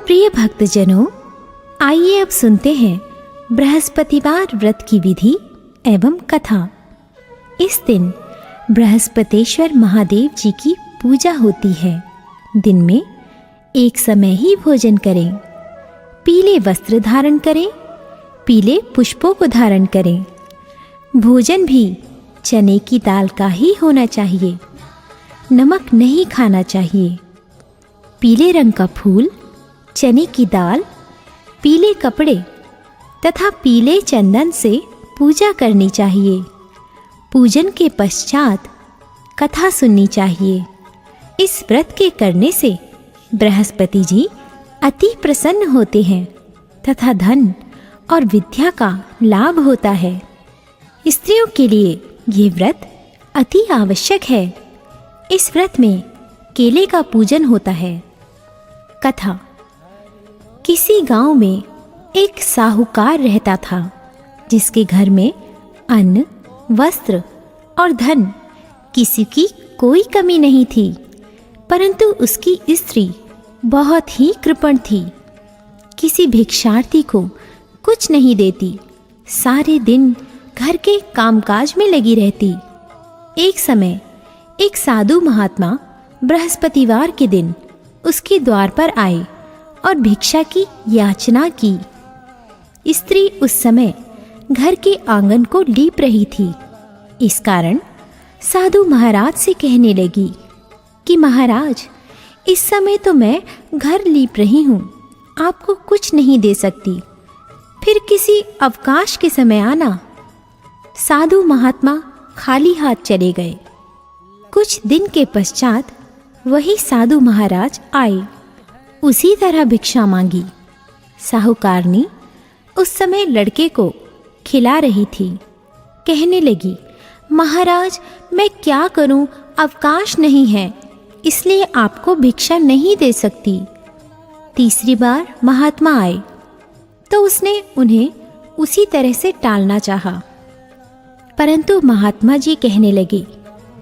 प्रिय भक्तजनों, आइए अब सुनते हैं बृहस्पतिवार व्रत की विधि एवं कथा। इस दिन बृहस्पतेश्वर महादेव जी की पूजा होती है। दिन में एक समय ही भोजन करें, पीले वस्त्र धारण करें, पीले पुष्पों को धारण करें। भोजन भी चने की दाल का ही होना चाहिए, नमक नहीं खाना चाहिए। पीले रंग का फूल, चने की दाल, पीले कपड़े तथा पीले चंदन से पूजा करनी चाहिए। पूजन के पश्चात कथा सुननी चाहिए। इस व्रत के करने से बृहस्पति जी अति प्रसन्न होते हैं तथा धन और विद्या का लाभ होता है। स्त्रियों के लिए ये व्रत अति आवश्यक है। इस व्रत में केले का पूजन होता है। कथा। किसी गांव में एक साहूकार रहता था, जिसके घर में अन्न, वस्त्र और धन किसी की कोई कमी नहीं थी, परंतु उसकी स्त्री बहुत ही कृपण थी। किसी भिक्षार्थी को कुछ नहीं देती, सारे दिन घर के कामकाज में लगी रहती। एक समय एक साधु महात्मा बृहस्पतिवार के दिन उसके द्वार पर आए और भिक्षा की याचना की। स्त्री उस समय घर के आंगन को लीप रही थी। इस कारण साधु महाराज से कहने लगी कि महाराज, इस समय तो मैं घर लीप रही हूँ, आपको कुछ नहीं दे सकती, फिर किसी अवकाश के समय आना। साधु महात्मा खाली हाथ चले गए। कुछ दिन के पश्चात वही साधु महाराज आए, उसी तरह भिक्षा मांगी। साहूकारनी उस समय लड़के को खिला रही थी। कहने लगी, महाराज, मैं क्या करूं, अवकाश नहीं है, इसलिए आपको भिक्षा नहीं दे सकती। तीसरी बार महात्मा आए तो उसने उन्हें उसी तरह से टालना चाहा, परंतु महात्मा जी कहने लगे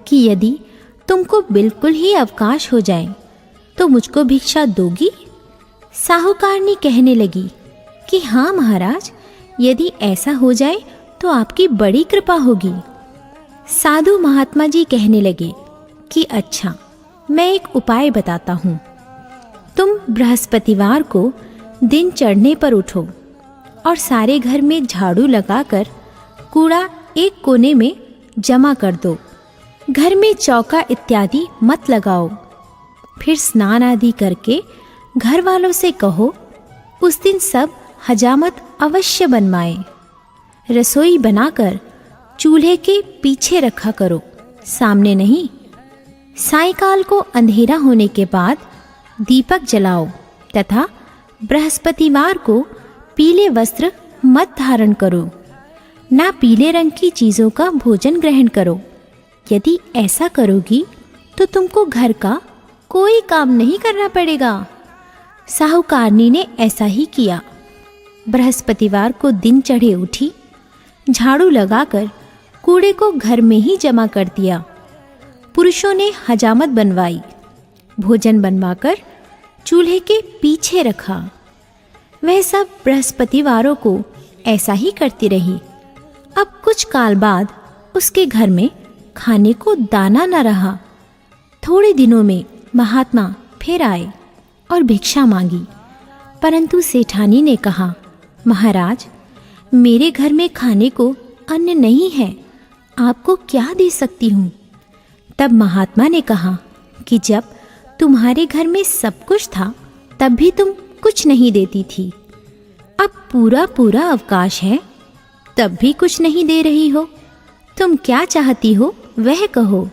कि यदि तुमको बिल्कुल ही अवकाश हो जाए तो मुझको भिक्षा दोगी? साहूकारनी कहने लगी कि हाँ महाराज, यदि ऐसा हो जाए तो आपकी बड़ी कृपा होगी। साधु महात्मा जी कहने लगे कि अच्छा, मैं एक उपाय बताता हूँ। तुम बृहस्पतिवार को दिन चढ़ने पर उठो और सारे घर में झाड़ू लगाकर कूड़ा एक कोने में जमा कर दो। घर में चौका इत्यादि मत लगाओ। फिर स्नान आदि करके घर वालों से कहो उस दिन सब हजामत अवश्य बनवाएं। रसोई बनाकर चूल्हे के पीछे रखा करो, सामने नहीं। सायंकाल को अंधेरा होने के बाद दीपक जलाओ तथा बृहस्पतिवार को पीले वस्त्र मत धारण करो, ना पीले रंग की चीज़ों का भोजन ग्रहण करो। यदि ऐसा करोगी तो तुमको घर का कोई काम नहीं करना पड़ेगा। साहूकारनी ने ऐसा ही किया। बृहस्पतिवार को दिन चढ़े उठी, झाड़ू लगाकर कूड़े को घर में ही जमा कर दिया। पुरुषों ने हजामत बनवाई, भोजन बनवाकर चूल्हे के पीछे रखा। वह सब बृहस्पतिवारों को ऐसा ही करती रही। अब कुछ काल बाद उसके घर में खाने को दाना न रहा। थोड़े दिनों में महात्मा फिर आए और भिक्षा मांगी, परंतु सेठानी ने कहा, महाराज, मेरे घर में खाने को अन्न नहीं है, आपको क्या दे सकती हूँ? तब महात्मा ने कहा कि जब तुम्हारे घर में सब कुछ था तब भी तुम कुछ नहीं देती थी। अब पूरा पूरा अवकाश है, तब भी कुछ नहीं दे रही हो। तुम क्या चाहती हो वह कहो।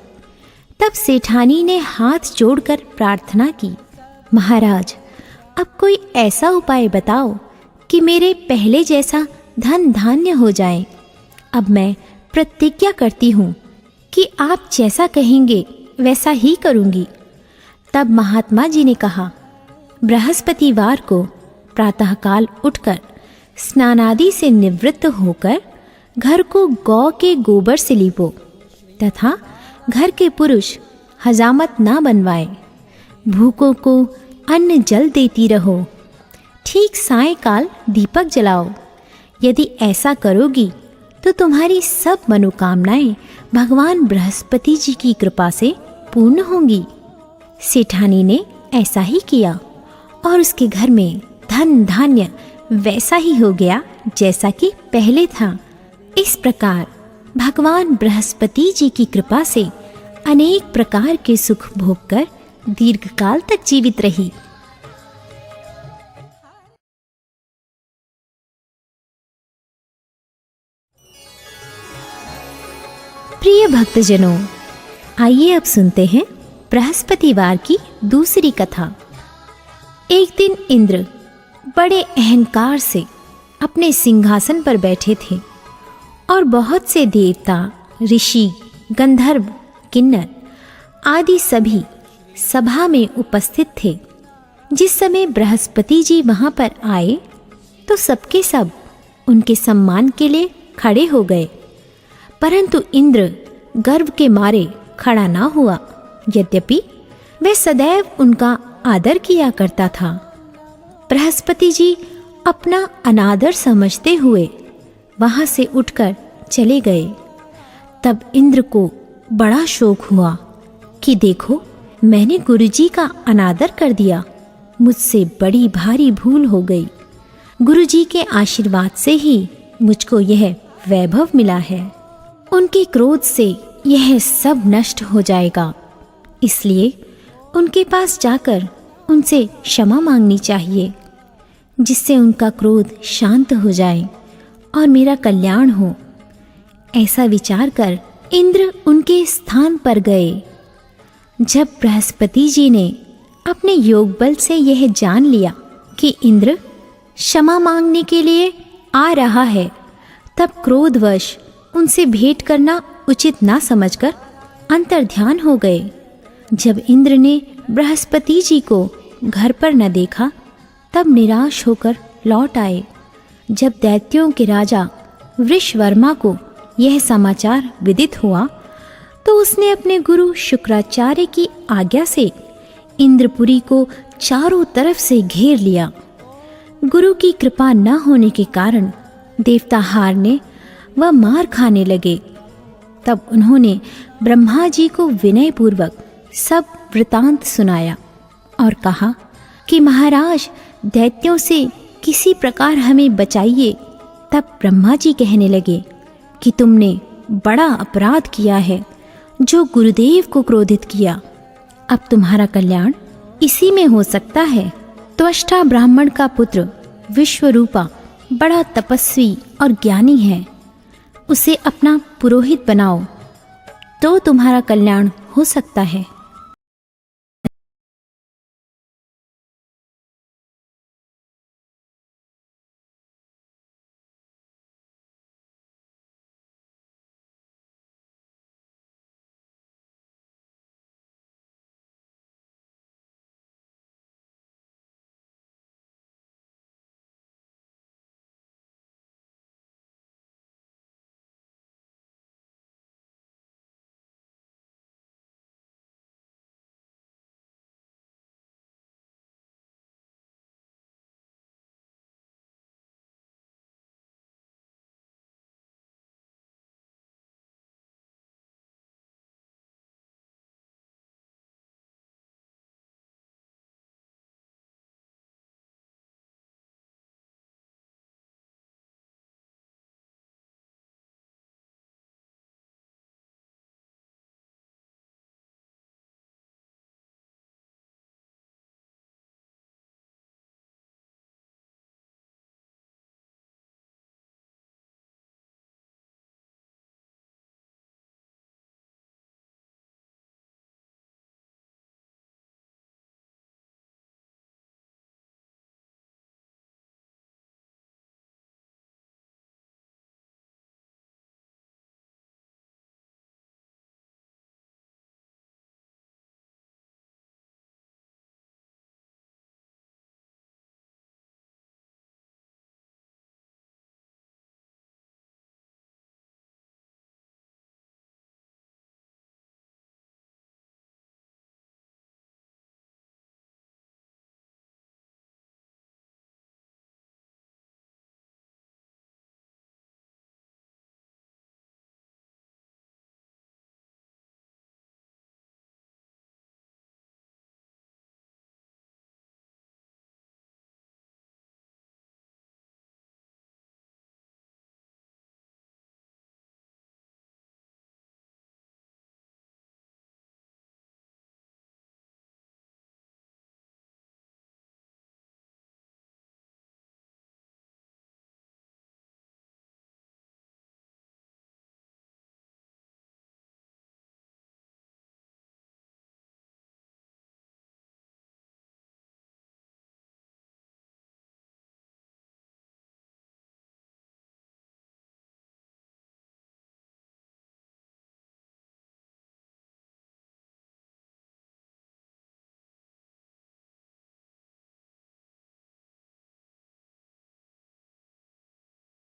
तब सेठानी ने हाथ जोड़कर प्रार्थना की, महाराज, अब कोई ऐसा उपाय बताओ कि मेरे पहले जैसा धन धान्य हो जाए। अब मैं प्रतिज्ञा करती हूँ कि आप जैसा कहेंगे वैसा ही करूँगी। तब महात्मा जी ने कहा, बृहस्पतिवार को प्रातःकाल उठकर स्नानादि से निवृत्त होकर घर को गौ के गोबर से लीपो तथा घर के पुरुष हजामत ना बनवाए। भूखों को अन्न जल देती रहो ठीक सायंकाल दीपक जलाओ। यदि ऐसा करोगी तो तुम्हारी सब मनोकामनाएं भगवान बृहस्पति जी की कृपा से पूर्ण होंगी। सेठानी ने ऐसा ही किया और उसके घर में धन धान्य वैसा ही हो गया जैसा कि पहले था। इस प्रकार भगवान बृहस्पति जी की कृपा से अनेक प्रकार के सुख भोगकर दीर्घकाल तक जीवित रही। प्रिय भक्तजनों, आइए अब सुनते हैं बृहस्पतिवार की दूसरी कथा। एक दिन इंद्र बड़े अहंकार से अपने सिंहासन पर बैठे थे और बहुत से देवता, ऋषि, गंधर्व, किन्नर आदि सभी सभा में उपस्थित थे। जिस समय बृहस्पति जी वहां पर आए तो सबके सब उनके सम्मान के लिए खड़े हो गए, परंतु इंद्र गर्व के मारे खड़ा ना हुआ। यद्यपि वह सदैव उनका आदर किया करता था। बृहस्पति जी अपना अनादर समझते हुए वहां से उठकर चले गए। तब इंद्र को बड़ा शोक हुआ कि देखो, मैंने गुरुजी का अनादर कर दिया, मुझसे बड़ी भारी भूल हो गई। गुरुजी के आशीर्वाद से ही मुझको यह वैभव मिला है। उनके क्रोध से यह सब नष्ट हो जाएगा, इसलिए उनके पास जाकर उनसे क्षमा मांगनी चाहिए, जिससे उनका क्रोध शांत हो जाए और मेरा कल्याण हो। ऐसा विचार कर इंद्र उनके स्थान पर गए। जब बृहस्पति जी ने अपने योग बल से यह जान लिया कि इंद्र क्षमा मांगने के लिए आ रहा है, तब क्रोधवश उनसे भेंट करना उचित ना समझकर अंतर्ध्यान हो गए। जब इंद्र ने बृहस्पति जी को घर पर न देखा, तब निराश होकर लौट आए। जब दैत्यों के राजा वृषवर्मा को यह समाचार विदित हुआ तो उसने अपने गुरु शुक्राचार्य की आज्ञा से इंद्रपुरी को चारों तरफ से घेर लिया। गुरु की कृपा न होने के कारण देवता हारने व मार खाने लगे। तब उन्होंने ब्रह्मा जी को विनयपूर्वक सब वृतांत सुनाया और कहा कि महाराज, दैत्यों से किसी प्रकार हमें बचाइए। तब ब्रह्मा जी कहने लगे कि तुमने बड़ा अपराध किया है, जो गुरुदेव को क्रोधित किया। अब तुम्हारा कल्याण इसी में हो सकता है। त्वष्टा ब्राह्मण का पुत्र विश्वरूपा बड़ा तपस्वी और ज्ञानी है, उसे अपना पुरोहित बनाओ तो तुम्हारा कल्याण हो सकता है।